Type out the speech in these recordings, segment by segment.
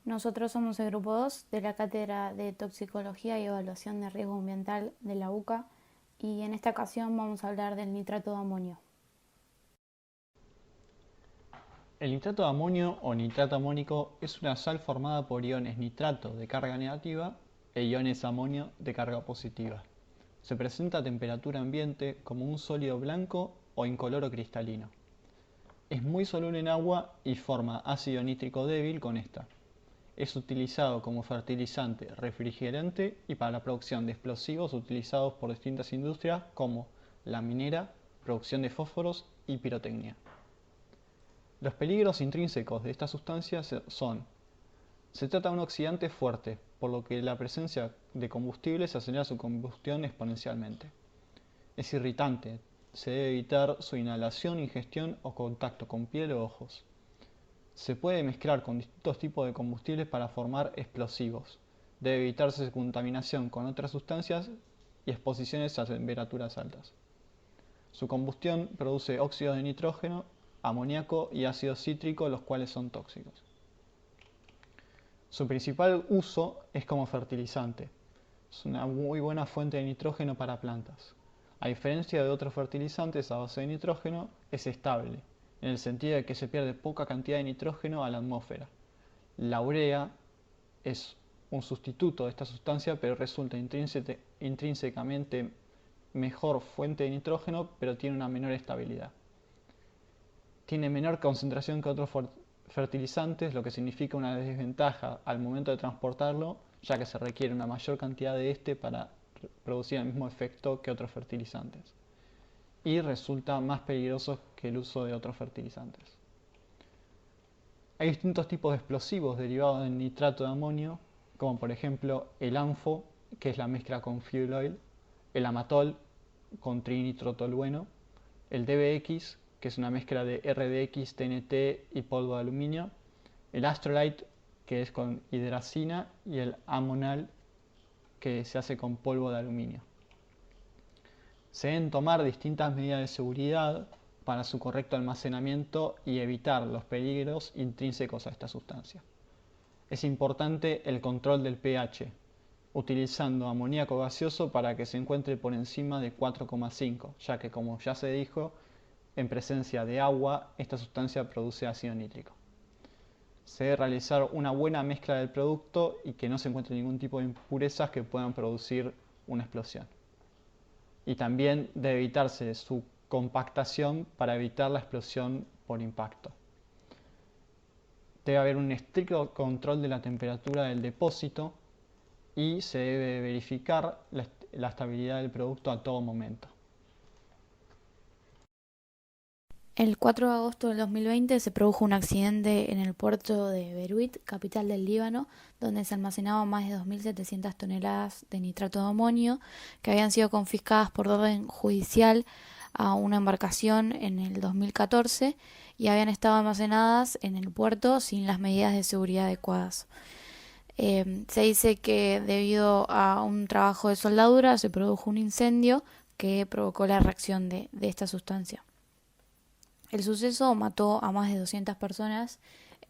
Nosotros somos el grupo 2 de la Cátedra de Toxicología y Evaluación de Riesgo Ambiental de la UCA y en esta ocasión vamos a hablar del nitrato de amonio. El nitrato de amonio o nitrato amónico es una sal formada por iones nitrato de carga negativa e iones amonio de carga positiva. Se presenta a temperatura ambiente como un sólido blanco o incoloro cristalino. Es muy soluble en agua y forma ácido nítrico débil con esta. Es utilizado como fertilizante, refrigerante y para la producción de explosivos utilizados por distintas industrias como la minera, producción de fósforos y pirotecnia. Los peligros intrínsecos de esta sustancia son: se trata de un oxidante fuerte, por lo que la presencia de combustibles acelera su combustión exponencialmente. Es irritante, se debe evitar su inhalación, ingestión o contacto con piel o ojos. Se puede mezclar con distintos tipos de combustibles para formar explosivos. Debe evitarse su contaminación con otras sustancias y exposiciones a temperaturas altas. Su combustión produce óxidos de nitrógeno, amoníaco y ácido cítrico, los cuales son tóxicos. Su principal uso es como fertilizante. Es una muy buena fuente de nitrógeno para plantas. A diferencia de otros fertilizantes a base de nitrógeno, es estable, en el sentido de que se pierde poca cantidad de nitrógeno a la atmósfera. La urea es un sustituto de esta sustancia, pero resulta intrínsecamente mejor fuente de nitrógeno, pero tiene una menor estabilidad. Tiene menor concentración que otros fertilizantes, lo que significa una desventaja al momento de transportarlo, ya que se requiere una mayor cantidad de este para producir el mismo efecto que otros fertilizantes. Y resulta más peligroso que el uso de otros fertilizantes. Hay distintos tipos de explosivos derivados del nitrato de amonio, como por ejemplo el ANFO, que es la mezcla con fuel oil, el amatol con trinitrotolueno, el DBX, que es una mezcla de RDX, TNT y polvo de aluminio, el Astrolite, que es con hidracina, y el Amonal, que se hace con polvo de aluminio. Se deben tomar distintas medidas de seguridad para su correcto almacenamiento y evitar los peligros intrínsecos a esta sustancia. Es importante el control del pH, utilizando amoníaco gaseoso para que se encuentre por encima de 4,5, ya que, como ya se dijo, en presencia de agua esta sustancia produce ácido nítrico. Se debe realizar una buena mezcla del producto y que no se encuentre ningún tipo de impurezas que puedan producir una explosión. Y también debe evitarse su compactación para evitar la explosión por impacto. Debe haber un estricto control de la temperatura del depósito y se debe verificar la estabilidad del producto a todo momento. El 4 de agosto del 2020 se produjo un accidente en el puerto de Beirut, capital del Líbano, donde se almacenaban más de 2.700 toneladas de nitrato de amonio que habían sido confiscadas por orden judicial a una embarcación en el 2014 y habían estado almacenadas en el puerto sin las medidas de seguridad adecuadas. Se dice que debido a un trabajo de soldadura se produjo un incendio que provocó la reacción de esta sustancia. El suceso mató a más de 200 personas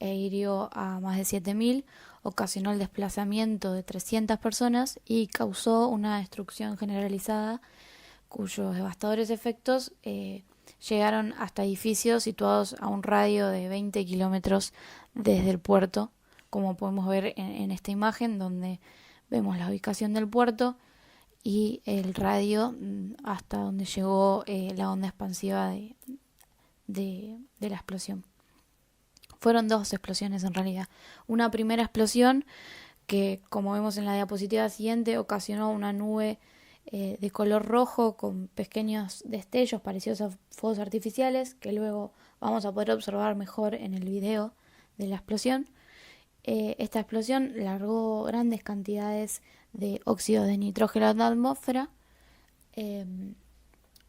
e hirió a más de 7.000, ocasionó el desplazamiento de 300 personas y causó una destrucción generalizada cuyos devastadores efectos llegaron hasta edificios situados a un radio de 20 kilómetros desde el puerto, como podemos ver en esta imagen donde vemos la ubicación del puerto y el radio hasta donde llegó la onda expansiva de la explosión. Fueron dos explosiones en realidad. Una primera explosión que, como vemos en la diapositiva siguiente, ocasionó una nube de color rojo con pequeños destellos parecidos a fuegos artificiales que luego vamos a poder observar mejor en el video de la explosión. Esta explosión largó grandes cantidades de óxido de nitrógeno en la atmósfera.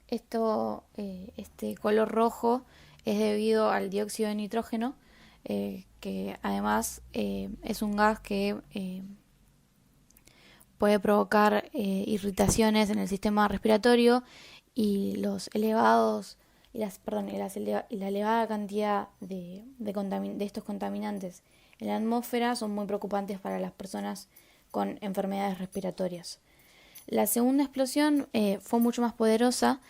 Este color rojo es debido al dióxido de nitrógeno, que además es un gas que puede provocar irritaciones en el sistema respiratorio y los elevados y la elevada cantidad de estos contaminantes en la atmósfera son muy preocupantes para las personas con enfermedades respiratorias. La segunda explosión fue mucho más poderosa,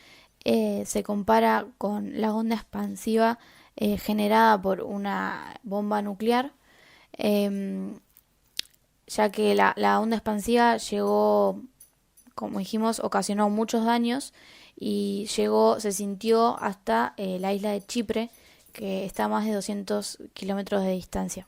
se compara con la onda expansiva generada por una bomba nuclear, ya que la onda expansiva llegó, como dijimos, ocasionó muchos daños y se sintió hasta la isla de Chipre, que está a más de 200 kilómetros de distancia.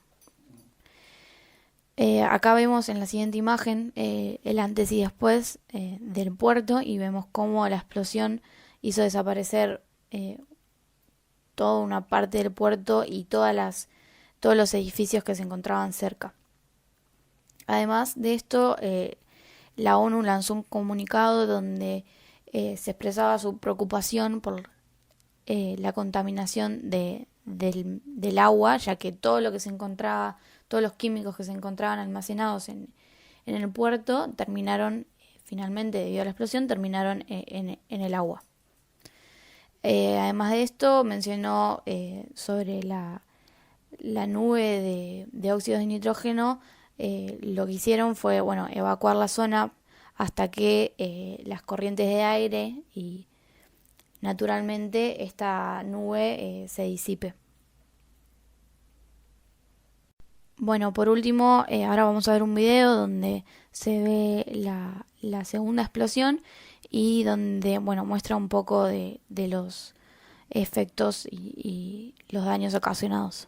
Acá vemos en la siguiente imagen el antes y después del puerto, y vemos cómo la explosión hizo desaparecer toda una parte del puerto y todos los edificios que se encontraban cerca. Además de esto, la ONU lanzó un comunicado donde se expresaba su preocupación por la contaminación del agua, ya que todo lo que se encontraba, todos los químicos que se encontraban almacenados en el puerto terminaron, finalmente, debido a la explosión, terminaron en el agua. Además de esto, mencionó sobre la nube de óxidos de nitrógeno. Lo que hicieron fue, evacuar la zona hasta que las corrientes de aire y naturalmente esta nube se disipe. Bueno, por último, ahora vamos a ver un video donde se ve la segunda explosión y donde, muestra un poco de los efectos y los daños ocasionados.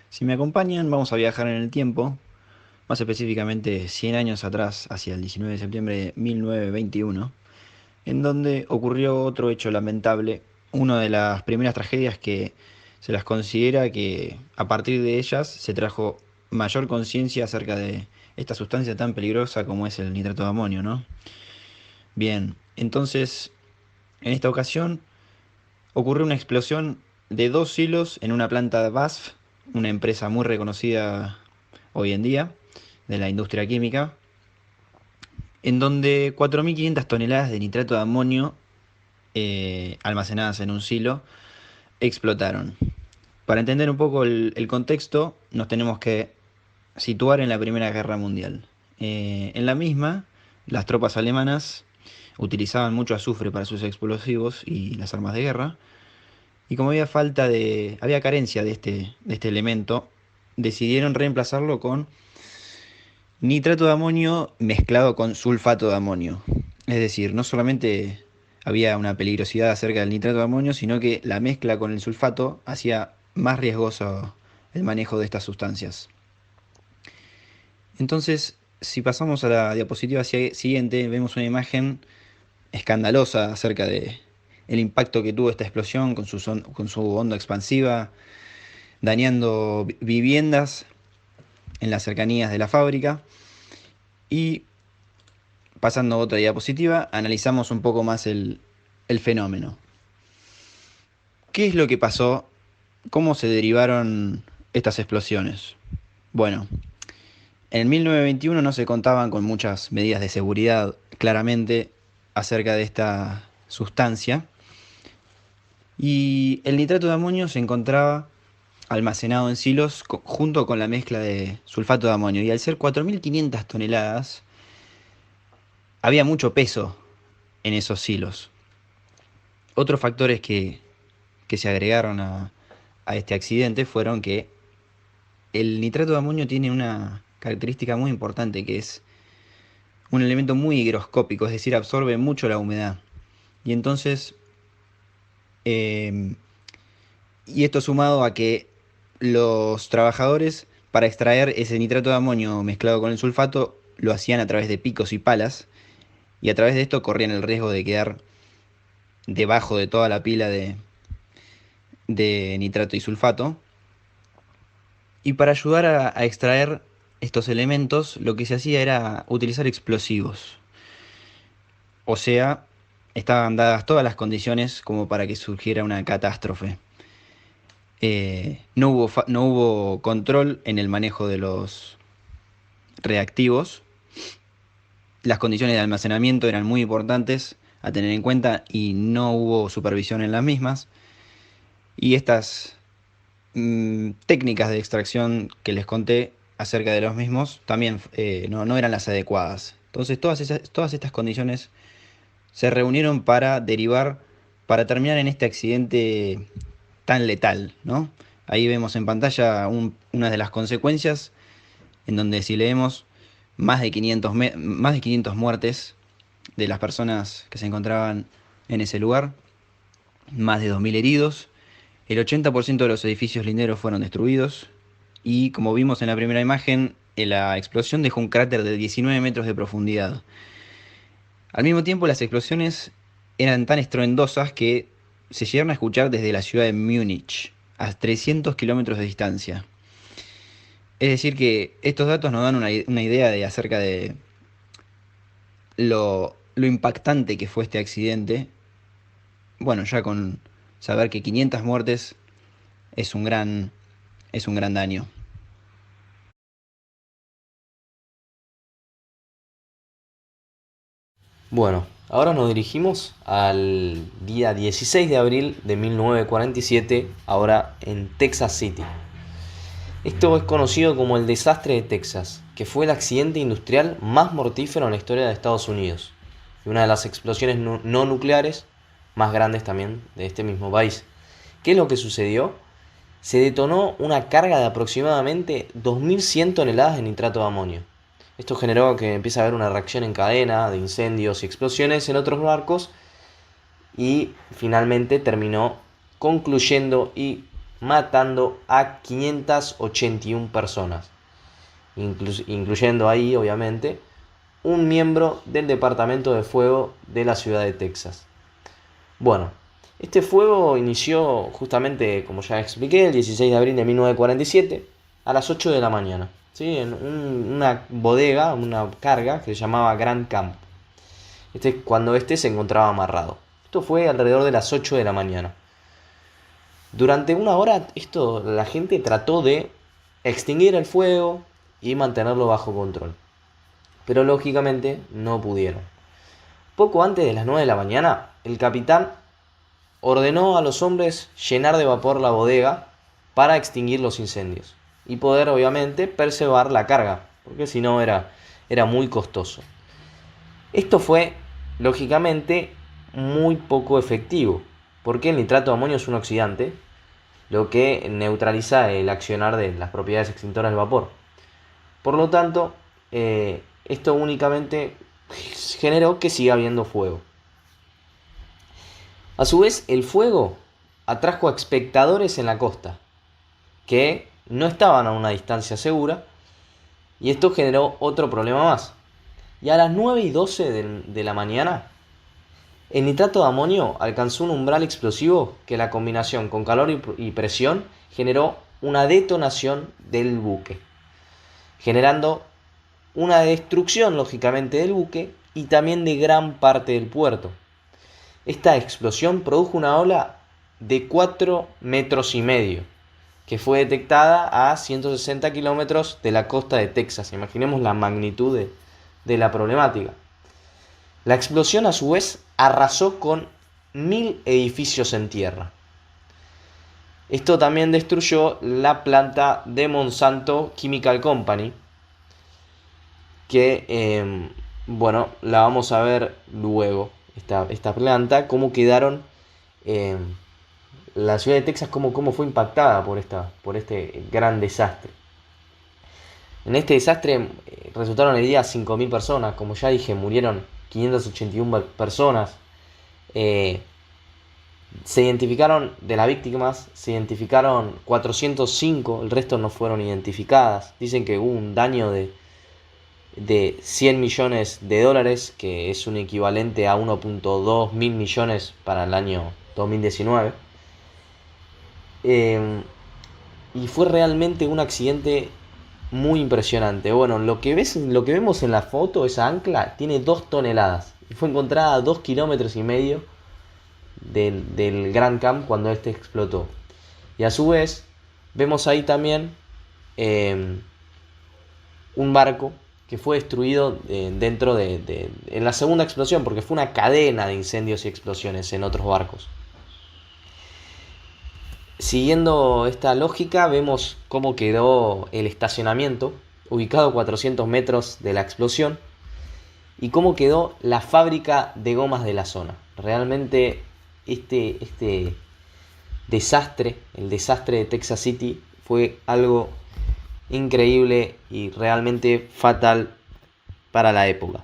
Si me acompañan, vamos a viajar en el tiempo, más específicamente 100 años atrás, hacia el 19 de septiembre de 1921, en donde ocurrió otro hecho lamentable, una de las primeras tragedias que se las considera que a partir de ellas se trajo mayor conciencia acerca de esta sustancia tan peligrosa como es el nitrato de amonio, ¿no? Bien, entonces, en esta ocasión ocurrió una explosión de 2 silos en una planta de BASF, una empresa muy reconocida hoy en día de la industria química, en donde 4.500 toneladas de nitrato de amonio almacenadas en un silo explotaron. Para entender un poco el contexto, nos tenemos que situar en la Primera Guerra Mundial. En la misma, las tropas alemanas utilizaban mucho azufre para sus explosivos y las armas de guerra, y como había carencia de este elemento, decidieron reemplazarlo con nitrato de amonio mezclado con sulfato de amonio. Es decir, no solamente había una peligrosidad acerca del nitrato de amonio, sino que la mezcla con el sulfato hacía más riesgoso el manejo de estas sustancias. Entonces, si pasamos a la diapositiva siguiente, vemos una imagen escandalosa acerca de el impacto que tuvo esta explosión con su onda expansiva, dañando viviendas en las cercanías de la fábrica. Y pasando a otra diapositiva, analizamos un poco más el fenómeno. ¿Qué es lo que pasó? ¿Cómo se derivaron estas explosiones? Bueno, en 1921 no se contaban con muchas medidas de seguridad claramente acerca de esta sustancia, y el nitrato de amonio se encontraba almacenado en silos junto con la mezcla de sulfato de amonio, y al ser 4.500 toneladas, había mucho peso en esos silos. Otros factores que se agregaron a este accidente fueron que el nitrato de amonio tiene una característica muy importante, que es un elemento muy higroscópico, es decir, absorbe mucho la humedad. Y entonces, y esto sumado a que los trabajadores, para extraer ese nitrato de amonio mezclado con el sulfato, lo hacían a través de picos y palas, y a través de esto corrían el riesgo de quedar debajo de toda la pila de nitrato y sulfato. Y para ayudar a extraer estos elementos, lo que se hacía era utilizar explosivos. O sea, estaban dadas todas las condiciones como para que surgiera una catástrofe. No hubo control en el manejo de los reactivos. Las condiciones de almacenamiento eran muy importantes a tener en cuenta y no hubo supervisión en las mismas. Y estas técnicas de extracción que les conté acerca de los mismos también no eran las adecuadas. Entonces todas estas condiciones se reunieron para terminar en este accidente tan letal, ¿no? Ahí vemos en pantalla una de las consecuencias, en donde si leemos más de 500 muertes de las personas que se encontraban en ese lugar, más de 2.000 heridos, el 80% de los edificios linderos fueron destruidos, y como vimos en la primera imagen, la explosión dejó un cráter de 19 metros de profundidad. Al mismo tiempo, las explosiones eran tan estruendosas que se llegaron a escuchar desde la ciudad de Múnich, a 300 kilómetros de distancia. Es decir que estos datos nos dan una idea acerca de lo impactante que fue este accidente. Bueno, ya con saber que 500 muertes es un gran daño. Bueno, ahora nos dirigimos al día 16 de abril de 1947, ahora en Texas City. Esto es conocido como el desastre de Texas, que fue el accidente industrial más mortífero en la historia de Estados Unidos y una de las explosiones no nucleares más grandes también de este mismo país. ¿Qué es lo que sucedió? Se detonó una carga de aproximadamente 2.100 toneladas de nitrato de amonio. Esto generó que empiece a haber una reacción en cadena de incendios y explosiones en otros barcos, y finalmente terminó concluyendo y matando a 581 personas, incluyendo ahí obviamente un miembro del departamento de fuego de la ciudad de Texas. Bueno, este fuego inició justamente, como ya expliqué, el 16 de abril de 1947 a las 8 de la mañana, ¿sí? En una bodega, una carga que se llamaba Grand Camp. Cuando se encontraba amarrado. Esto fue alrededor de las 8 de la mañana. Durante una hora la gente trató de extinguir el fuego y mantenerlo bajo control. Pero lógicamente no pudieron. Poco antes de las 9 de la mañana, el capitán ordenó a los hombres llenar de vapor la bodega para extinguir los incendios y poder obviamente preservar la carga, porque si no era muy costoso. Esto fue lógicamente muy poco efectivo, porque el nitrato de amonio es un oxidante, lo que neutraliza el accionar de las propiedades extintoras del vapor. Por lo tanto, esto únicamente generó que siga habiendo fuego. A su vez, el fuego atrajo a espectadores en la costa, que no estaban a una distancia segura, y esto generó otro problema más. Y a las 9:12 de la mañana, el nitrato de amonio alcanzó un umbral explosivo que la combinación con calor y presión generó una detonación del buque, generando una destrucción lógicamente del buque y también de gran parte del puerto. Esta explosión produjo una ola de 4,5 metros, que fue detectada a 160 kilómetros de la costa de Texas. Imaginemos la magnitud de la problemática. La explosión a su vez arrasó con 1.000 edificios en tierra. Esto también destruyó la planta de Monsanto Chemical Company, que la vamos a ver luego, esta planta, cómo quedaron, la ciudad de Texas, cómo fue impactada por este gran desastre. En este desastre resultaron heridas 5.000 personas, como ya dije, murieron 581 personas. Se identificaron de las víctimas, se identificaron 405, el resto no fueron identificadas. Dicen que hubo un daño de 100 millones de dólares, que es un equivalente a 1.2 mil millones para el año 2019. Y fue realmente un accidente muy impresionante. Bueno, lo que vemos en la foto, esa ancla, tiene 2 toneladas. Y fue encontrada a 2,5 kilómetros del Grand Camp cuando este explotó. Y a su vez, vemos ahí también un barco que fue destruido en la segunda explosión, porque fue una cadena de incendios y explosiones en otros barcos. Siguiendo esta lógica, vemos cómo quedó el estacionamiento, ubicado a 400 metros de la explosión, y cómo quedó la fábrica de gomas de la zona. Realmente este desastre, el desastre de Texas City, fue algo increíble y realmente fatal para la época.